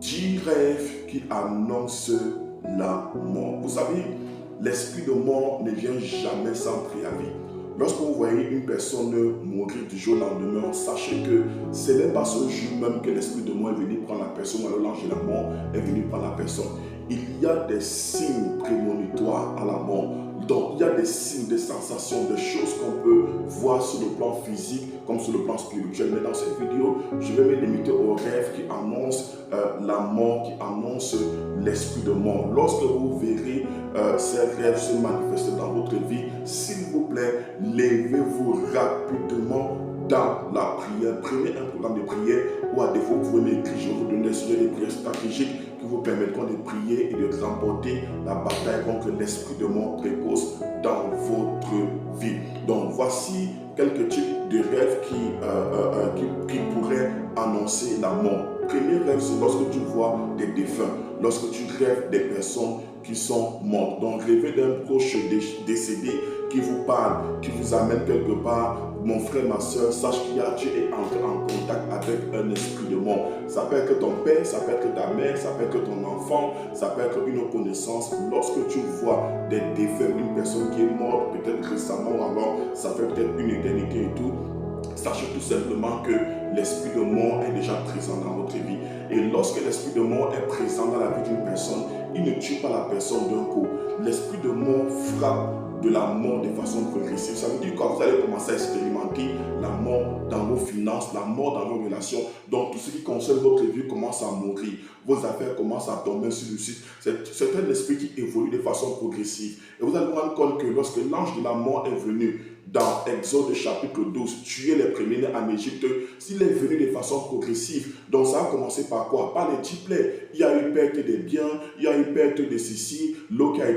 10 rêves qui annoncent la mort. Vous savez, l'esprit de mort ne vient jamais sans préavis. Lorsque vous voyez une personne mourir du jour au lendemain, sachez que ce n'est pas ce jour même que l'esprit de mort est venu prendre la personne, ou alors l'ange de la mort est venu prendre la personne. Il y a des signes prémonitoires à la mort. Donc, il y a des signes, des sensations, des choses qu'on peut voir sur le plan physique comme sur le plan spirituel. Mais dans cette vidéo, je vais me limiter aux rêves qui annoncent la mort, qui annoncent l'esprit de mort. Lorsque vous verrez ces rêves se manifester dans votre vie, s'il vous plaît, levez-vous rapidement dans la prière. Prenez un programme de prière ou à défaut, vous pouvez m'écrire, je vais vous donner sur des prières stratégiques qui vous permettront de prier et de remporter la bataille contre l'esprit de mort précoce dans votre vie. Donc voici quelques types de rêves qui pourraient annoncer la mort. Premier rêve, c'est lorsque tu vois des défunts, lorsque tu rêves des personnes qui sont mortes. Donc rêver d'un proche décédé qui vous parle, qui vous amène quelque part. Mon frère, ma soeur, sache qu'il y a, tu es entré en contact avec un esprit de mort. Ça peut être ton père, ça peut être ta mère, ça peut être ton enfant, ça peut être une connaissance. Lorsque tu vois des défunts, une personne qui est morte, peut-être récemment, ou alors ça fait peut-être une éternité et tout, sachez tout simplement que l'esprit de mort est déjà présent dans votre vie. Et lorsque l'esprit de mort est présent dans la vie d'une personne, il ne tue pas la personne d'un coup. L'esprit de mort frappe de la mort de façon progressive. Ça veut dire que vous allez commencer à expérimenter la mort dans vos finances, la mort dans vos relations. Donc tout ce qui concerne votre vie commence à mourir. Vos affaires commencent à tomber sur le site. C'est un esprit qui évolue de façon progressive. Et vous allez vous rendre compte que lorsque l'ange de la mort est venu dans Exode chapitre 12, tuer les premiers-nés en Égypte, s'il est venu de façon progressive, donc ça a commencé par quoi? Par les 10 plaies. Il y a eu perte des biens, il y a eu perte de ceci, l'eau qui a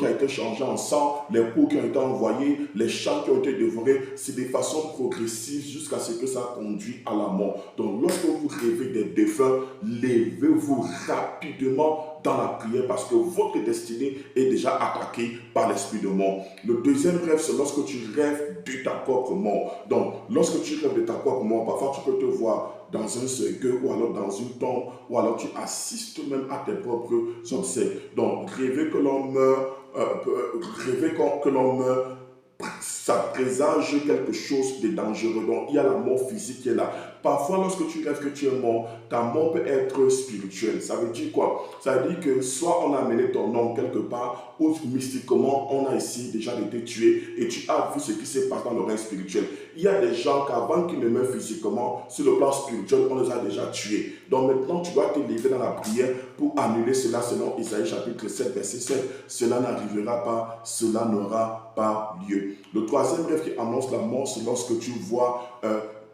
été changée en sang, les poux qui ont été envoyés, les champs qui ont été dévorés. C'est de façon progressive jusqu'à ce que ça conduit à la mort. Donc lorsque vous rêvez des défunts, levez-vous rapidement dans la prière parce que votre destinée est déjà attaquée par l'esprit de mort. Le deuxième rêve, c'est lorsque tu rêves de ta propre mort. Donc, lorsque tu rêves de ta propre mort, parfois tu peux te voir dans un cercueil ou alors dans une tombe ou alors tu assistes même à tes propres obsèques. Donc, rêver que l'on meurt, ça présage quelque chose de dangereux. Donc, il y a la mort physique qui est là. Parfois, lorsque tu rêves que tu es mort, ta mort peut être spirituelle. Ça veut dire quoi? Ça veut dire que soit on a amené ton nom quelque part, ou mystiquement, on a essayé déjà de te tuer et tu as vu ce qui s'est passé dans le règne spirituel. Il y a des gens qu'avant qu'ils ne meurent physiquement, sur le plan spirituel, on les a déjà tués. Donc maintenant, tu dois te lever dans la prière pour annuler cela selon Isaïe chapitre 7, verset 7. Cela n'arrivera pas, cela n'aura pas lieu. Le troisième rêve qui annonce la mort, c'est lorsque tu vois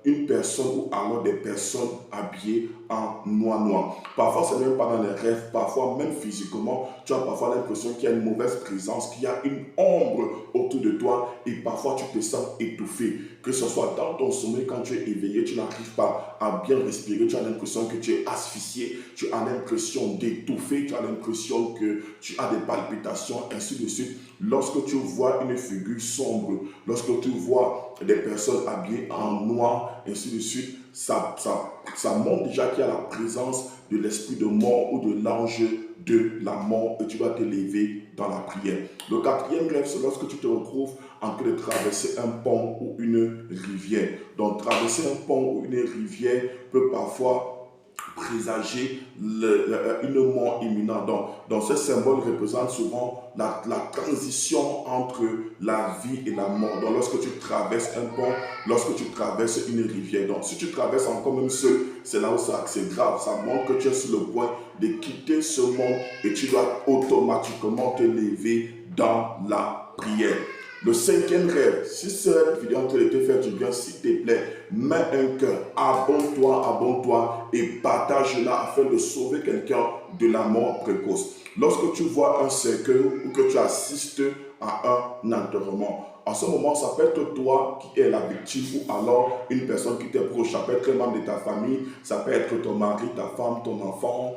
une personne ou alors des personnes habillées en noir. Parfois, ce n'est même pas dans les rêves, parfois même physiquement, tu as parfois l'impression qu'il y a une mauvaise présence, qu'il y a une ombre autour de toi et parfois tu te sens étouffé. Que ce soit dans ton sommeil, quand tu es éveillé, tu n'arrives pas à bien respirer, tu as l'impression que tu es asphyxié, tu as l'impression d'étouffer, tu as l'impression que tu as des palpitations, ainsi de suite. Lorsque tu vois une figure sombre, lorsque tu vois des personnes habillées en noir, ainsi de suite, ça montre déjà qu'il y a la présence de l'esprit de mort ou de l'ange de la mort et tu dois te lever dans la prière. Le quatrième rêve, c'est lorsque tu te retrouves en train de traverser un pont ou une rivière. Donc, traverser un pont ou une rivière peut parfois présager une mort imminente. Donc ce symbole représente souvent la transition entre la vie et la mort. Donc lorsque tu traverses un pont, lorsque tu traverses une rivière, donc si tu traverses encore même seul, c'est là où c'est grave. Ça montre que tu es sur le point de quitter ce monde et tu dois automatiquement te lever dans la prière. Le cinquième rêve, si cette vidéo en train de te faire du bien, s'il te plaît, mets un cœur, abonne-toi et partage-la afin de sauver quelqu'un de la mort précoce. Lorsque tu vois un cercueil ou que tu assistes à un enterrement, À ce moment, ça peut être toi qui es la victime ou alors une personne qui t'est proche. Ça peut être un membre de ta famille, ça peut être ton mari, ta femme, ton enfant,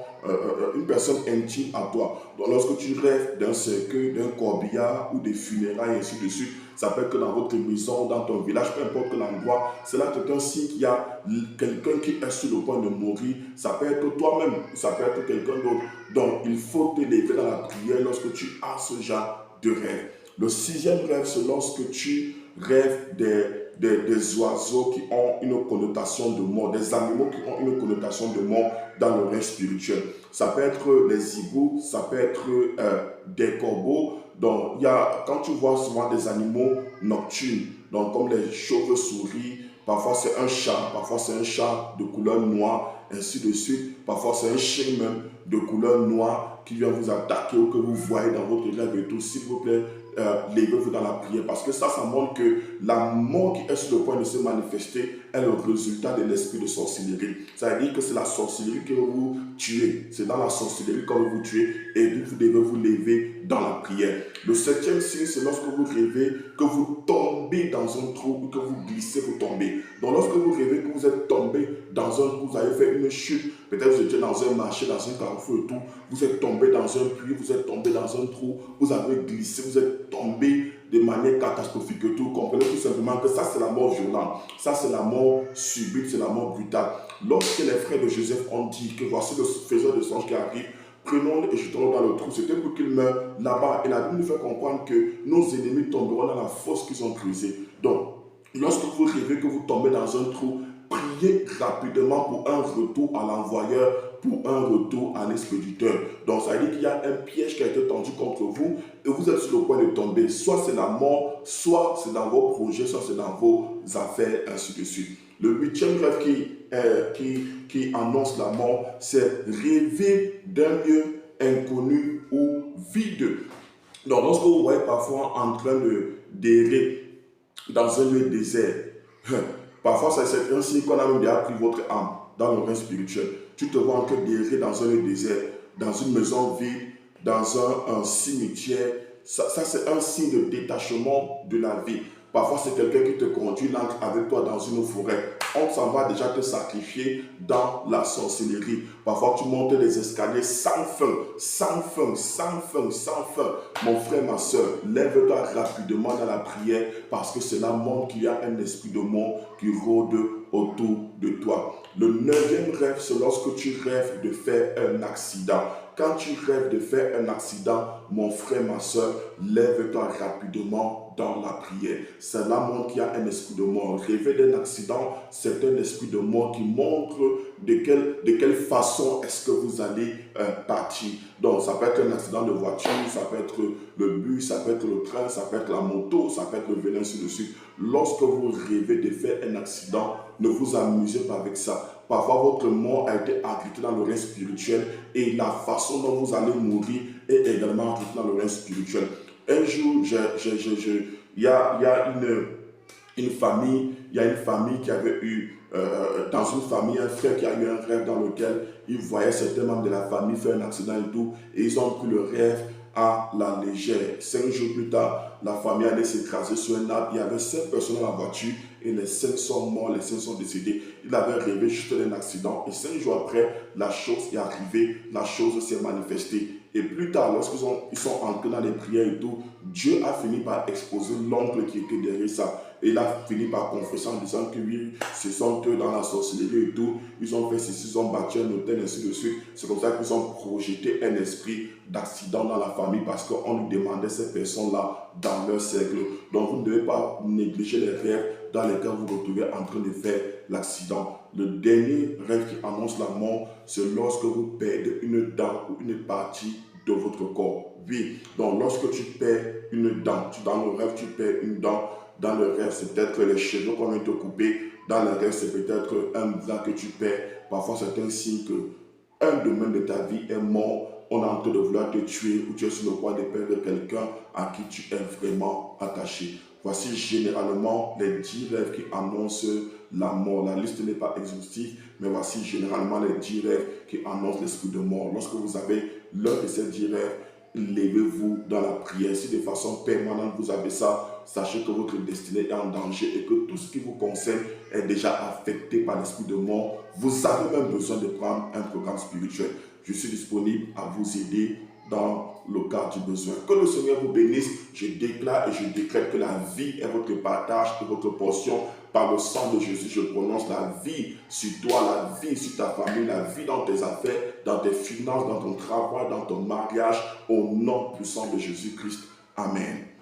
une personne intime à toi. Donc lorsque tu rêves d'un cercueil, d'un corbillard ou des funérailles, et ainsi de suite, ça peut être que dans votre maison, dans ton village, peu importe que l'endroit, cela est un signe qu'il y a quelqu'un qui est sur le point de mourir. Ça peut être toi-même, ça peut être quelqu'un d'autre. Donc il faut t'élever dans la prière lorsque tu as ce genre de rêve. Le sixième rêve, c'est lorsque tu rêves des oiseaux qui ont une connotation de mort, des animaux qui ont une connotation de mort dans le rêve spirituel. Ça peut être les hiboux, ça peut être des corbeaux. Donc, quand tu vois souvent des animaux nocturnes, donc comme les chauves-souris, parfois c'est un chat de couleur noire, ainsi de suite. Parfois c'est un chien même de couleur noire qui vient vous attaquer ou que vous voyez dans votre rêve et tout. S'il vous plaît, levez-vous dans la prière, parce que ça montre que la mort qui est sur le point de se manifester est le résultat de l'esprit de sorcellerie. Ça veut dire que c'est la sorcellerie que vous tuez, c'est dans la sorcellerie que vous tuez, et vous devez vous lever dans la prière. Le septième signe, c'est lorsque vous rêvez que vous tombez dans un trou ou que vous glissez, vous tombez. Donc lorsque vous rêvez que vous êtes tombé dans un trou, vous avez fait une chute, peut-être vous étiez dans un marché, dans un carrefour et tout, vous êtes tombé dans un puits, vous êtes tombé dans un trou, vous avez glissé, vous êtes tombé de manière catastrophique et tout. Comprenez tout simplement que ça c'est la mort violente, ça c'est la mort subite, c'est la mort brutale. Lorsque les frères de Joseph ont dit que voici le faiseur de songe qui arrive, prenons-le et jetons-le dans le trou, c'était pour qu'il meure là-bas. Et la Bible nous fait comprendre que nos ennemis tomberont dans la fosse qu'ils ont creusée. Donc, lorsque vous rêvez que vous tombez dans un trou, priez rapidement pour un retour à l'envoyeur, pour un retour à l'expéditeur. Donc, ça veut dire qu'il y a un piège qui a été tendu contre vous et vous êtes sur le point de tomber. Soit c'est la mort, soit c'est dans vos projets, soit c'est dans vos affaires, ainsi de suite. Le huitième rêve qui annonce la mort, c'est rêver d'un lieu inconnu ou vide. Donc, lorsque vous voyez parfois en train d'errer dans un lieu désert, parfois c'est un signe qu'on a même déjà pris votre âme dans le règne spirituel. Tu te vois en train d'errer dans un lieu désert, dans une maison vide, dans un cimetière. Ça c'est un signe de détachement de la vie. Parfois, c'est quelqu'un qui te conduit avec toi dans une forêt. On s'en va déjà te sacrifier dans la sorcellerie. Parfois, tu montes les escaliers sans fin, sans fin, sans fin, sans fin. Mon frère, ma soeur, lève-toi rapidement dans la prière parce que cela montre qu'il y a un esprit de mort qui rôde autour de toi. Le neuvième rêve, c'est lorsque tu rêves de faire un accident. Quand tu rêves de faire un accident, mon frère, ma soeur, lève-toi rapidement dans la prière. Cela montre qu'il y a un esprit de mort. Rêver d'un accident, c'est un esprit de mort qui montre de quelle façon est-ce que vous allez partir. Donc, ça peut être un accident de voiture, ça peut être le bus, ça peut être le train, ça peut être la moto, ça peut être le vélo, ainsi de suite. Lorsque vous rêvez de faire un accident, ne vous amusez pas avec ça. Parfois, votre mort a été agitée dans le règne spirituel et la façon dont vous allez mourir est également agitée dans le règne spirituel. Un jour, il y a une famille qui avait eu, dans une famille, un frère qui a eu un rêve dans lequel il voyait certains membres de la famille faire un accident et tout, et ils ont pris le rêve à la légère. 5 jours plus tard, la famille allait s'écraser sur un arbre. Il y avait 5 personnes dans la voiture et les 5 sont morts, les 5 sont décédés. Il avait rêvé juste d'un accident et 5 jours après, la chose est arrivée, la chose s'est manifestée. Et plus tard, lorsqu'ils sont entrés dans les prières et tout, Dieu a fini par exposer l'oncle qui était derrière ça. Et il a fini par confesser en disant que oui, ce sont eux dans la sorcellerie et tout. Ils ont fait ceci, ils ont battu un hôtel, ainsi de suite. C'est comme ça qu'ils ont projeté un esprit d'accident dans la famille parce qu'on nous demandait ces personnes-là dans leur cercle. Donc vous ne devez pas négliger les rêves dans lesquels vous vous retrouvez en train de faire l'accident. Le dernier rêve qui annonce la mort, c'est lorsque vous perdez une dent ou une partie de votre corps. Oui, donc lorsque tu perds une dent, dans le rêve tu perds une dent, dans le rêve c'est peut-être les cheveux qu'on vient te couper, dans le rêve c'est peut-être un bras que tu perds, parfois c'est un signe que un domaine de ta vie est mort, on est en train de vouloir te tuer ou tu es sur le point de perdre quelqu'un à qui tu es vraiment attaché. Voici généralement les 10 rêves qui annoncent la mort. La liste n'est pas exhaustive, mais voici généralement les 10 rêves qui annoncent l'esprit de mort. Lorsque vous avez l'un de ces 10 rêves, levez-vous dans la prière. Si de façon permanente vous avez ça, sachez que votre destinée est en danger et que tout ce qui vous concerne est déjà affecté par l'esprit de mort. Vous avez même besoin de prendre un programme spirituel. Je suis disponible à vous aider dans le cas du besoin. Que le Seigneur vous bénisse. Je déclare et je décrète que la vie est votre partage et votre portion. Par le sang de Jésus, je prononce la vie sur toi, la vie sur ta famille, la vie dans tes affaires, dans tes finances, dans ton travail, dans ton mariage, au nom puissant de Jésus-Christ. Amen.